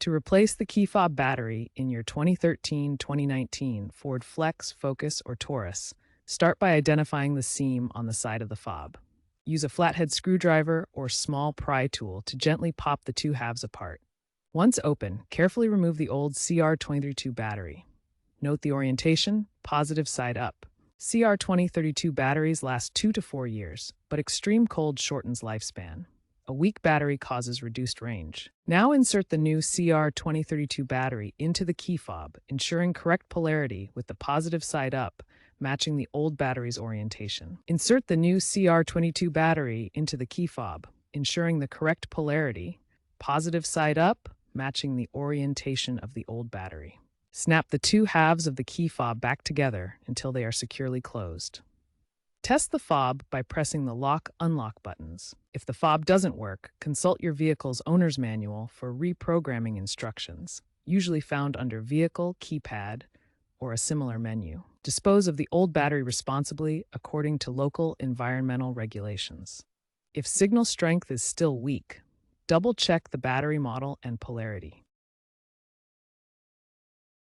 To replace the key fob battery in your 2013-2019 Ford Flex, Focus, or Taurus, start by identifying the seam on the side of the fob. Use a flathead screwdriver or small pry tool to gently pop the two halves apart. Once open, carefully remove the old CR2032 battery. Note the orientation, positive side up. CR2032 batteries last 2 to 4 years, but extreme cold shortens lifespan. A weak battery causes reduced range. Now insert the new CR2032 battery into the key fob, ensuring correct polarity with the positive side up, matching the old battery's orientation. Insert the new CR22 battery into the key fob, ensuring the correct polarity, positive side up, matching the orientation of the old battery. Snap the two halves of the key fob back together until they are securely closed. Test the fob by pressing the lock-unlock buttons. If the fob doesn't work, consult your vehicle's owner's manual for reprogramming instructions, usually found under Vehicle, Keypad, or a similar menu. Dispose of the old battery responsibly according to local environmental regulations. If signal strength is still weak, double-check the battery model and polarity.